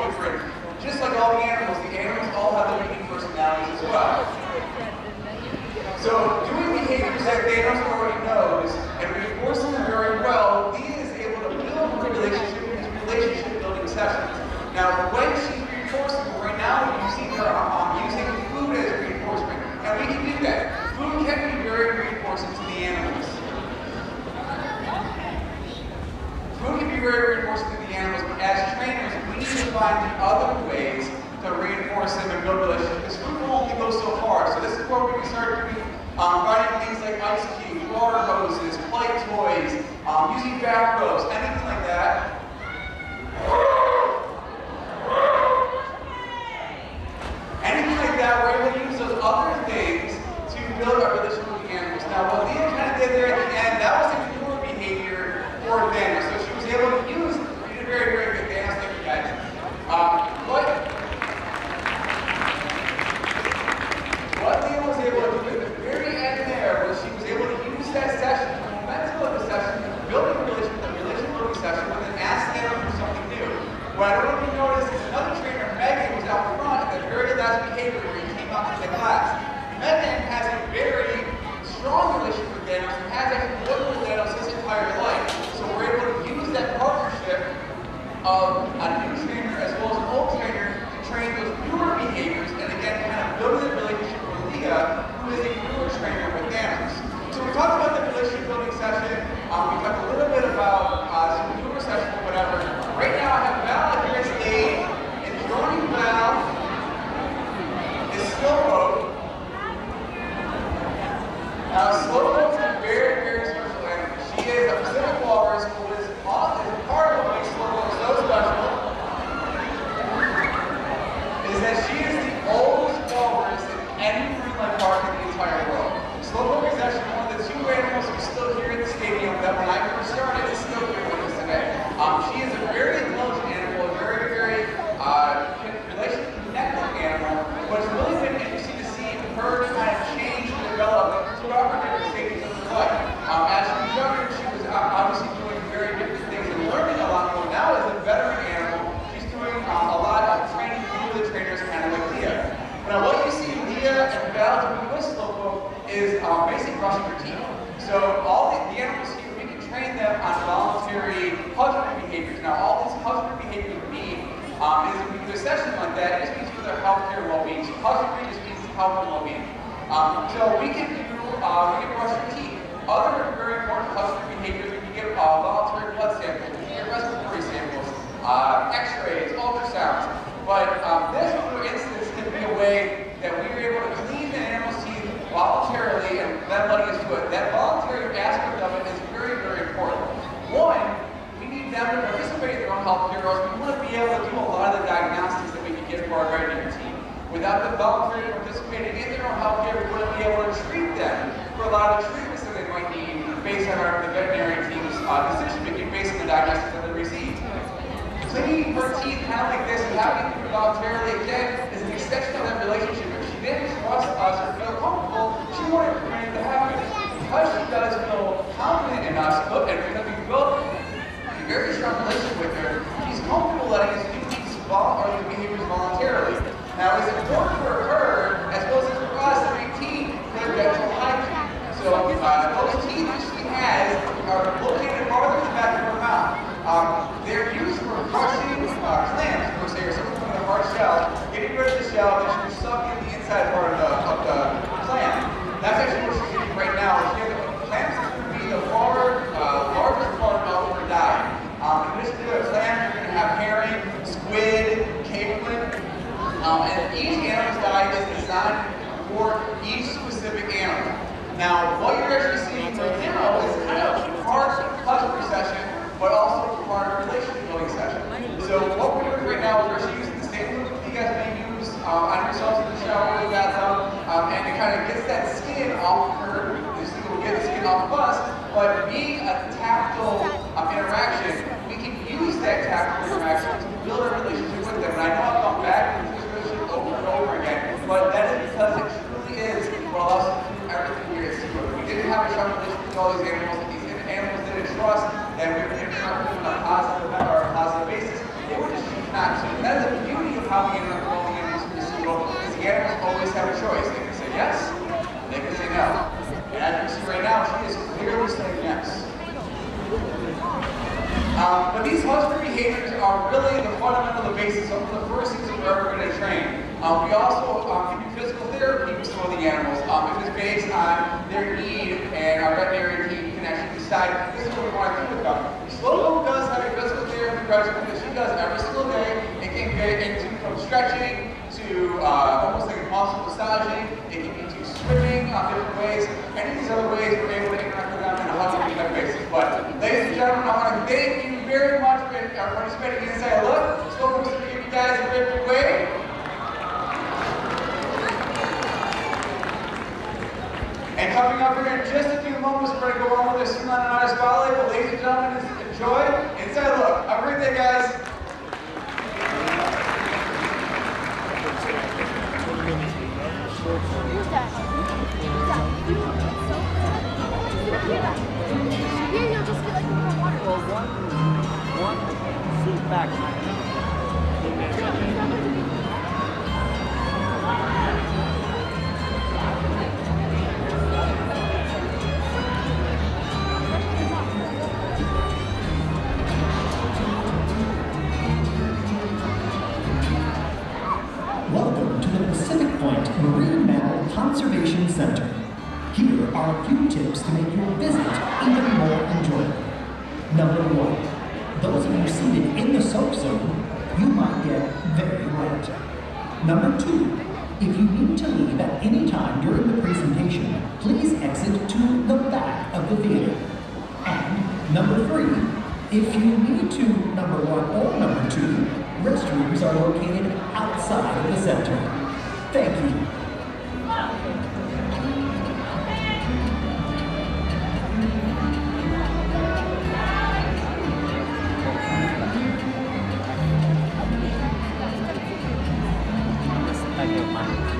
different. Just like all the animals all have their unique personalities as well. So doing behaviors that the animals already knows and reinforcing them very well, Leah is able to build a relationship in these relationship building sessions. Now, when she's reinforcing, right now you see her using food as reinforcement, and we can do that. Food can be very reinforcing to the animals. Food can be very reinforcing to the animals, but as trainers, we need to find the other ways to reinforce them and build relationships. Because food will only go so far. So this is where we can start doing finding things like ice cubes, water hoses, play toys, using back ropes, anything like that. Anything like that, we're able to use those other things to build our relationship with the animals. Now, what Leah kind of did there at the end, that was a newer behavior for Dana. So she was able to use, you did very, very good, Dana. Thank you guys. What Leah was able to do at the very end there was she was able to use that session, the momentum of the session, building a relationship building session, and then ask them for something new. What I don't know if you noticed is another trainer, Megan, was out front at the very last behavior where he came out to the class. Megan has a very strong relationship with Daniels and has actually lived with Daniels his entire life. So we're able to use that partnership of a new trainer as well as an old trainer to train those newer behaviors and again kind of build that relationship with Leah, who is a newer trainer with Daniels. So we talked about the relationship building session. We talked a little bit about some newer sessions or whatever. Right now I have Val here at stage, and joining Val is Slowpoke. Now Slowpoke is a very, very special animal. She is a Pacific walrus who is part of what makes Slowpoke so special is that she is the oldest walrus in any marine park in the entire world. Slowpoke is actually one of the two animals who's still here at the stadium that when I first started is still here with us today. She is a very intelligent animal, a very, very relationship connected animal, but it's really been interesting to see her kind of change and develop throughout her different stages of her life. As she was younger, she was obviously doing very different things and learning a lot more. Now as a veteran animal, she's doing a lot of training through the trainers, kind of like Leah. Now what you see Leah and Val doing with Slowpoke is basically brushing her teeth. So all the animals here, we can train them on voluntary husbandry behaviors. Now all these husbandry behaviors mean is if we do a session like that, it just means for their health care and well-being. So husbandry just means health and well-being. So we can brush your teeth. Other very important husbandry behaviors, we can get voluntary blood samples, we can get respiratory samples, x-rays, ultrasounds. But this, for instance, can be a way that we are able to clean the animal's teeth voluntarily and then letting us do it. That voluntary aspect of it is very, very important. One, we need them to participate in their own health care, or else we want to be able to do a lot of the diagnostics that we can get for our veterinary team. Without them voluntarily participating in their own health care, we wouldn't be able to treat them for a lot of the treatments that they might need based on the veterinary team's decision making, based on the diagnostics that they receive. Cleaning her teeth kind of like this and having it voluntarily, again, is an extension of that relationship. If she didn't trust us or feel comfortable, she wouldn't agree to have it. Because she does feel confident in us, and because we built a very strong relationship with her, she's comfortable letting us do these behaviors voluntarily. Now, it's important for her, as well as for us, to maintain good dental hygiene. So, those teeth that she has are located farther in the back of her mouth. They're used for crushing clams, per se, or something from the hard shell, getting rid of the shell, and she's sucking the inside part of the clam. That's actually what she's doing right now. Clams are going to be the largest part of her diet. In addition to the clams, you're going to have herring, squid, capelin, and each animal's diet is designed for each specific animal. Now, what you're actually seeing right now is kind of part of the husbandry session, but also part of a relationship building session. So what we're doing right now is we're actually using the same look that you guys may use on yourselves in the shower or the bathtub, and it kind of gets that skin off of her. This thing will get the skin off of us, but being a tactile interaction, we can use that tactile interaction to build a relationship with them. And I know I've gone back into this relationship over and over again, but that is because it truly is what allows us to do everything here at SeaWorld. We didn't have a strong relationship with all these animals, and these animals didn't trust that we were going to interact with them on a positive basis. They were just choosing not to. that is the beauty of how the animals in SeaWorld, is the animals always have a choice. They can say yes, they can say no. And as you can see right now, she is clearly saying yes. But these husband behaviors are really the fundamental, the basis of the first things that we're ever going to train. We also can do physical therapy with some of the animals. If it's based on their need, and our veterinary team can actually decide this is what we want to do with them. Slow does have a physical therapy regimen that she does every single day. It can get into from stretching to almost like muscle massaging. It can get to swimming different ways. Any of these other ways we're able to interact with them in a 100% basis. But ladies and gentlemen, I want to thank you very much for participating in Inside Look. Slow going to give you guys a very big wave. And coming up here in just a few moments, we're going to go on with the Streamline and Honor Spotlight. But ladies and gentlemen, enjoy Inside Look. Have a great day, guys. Who's that? Here, you'll just get like more water. Well, one seat back. Welcome to the Pacific Point Marine Mammal Conservation Center. Here are a few tips to make your visit even more enjoyable. Number 1. Those of you seated in the soak zone, you might get very wet. Number 2. If you need to leave at any time during the presentation, please exit to the back of the theater. And number 3. If you need to, number 1 or number 2, restrooms are located outside of the center. Thank you. Thank you.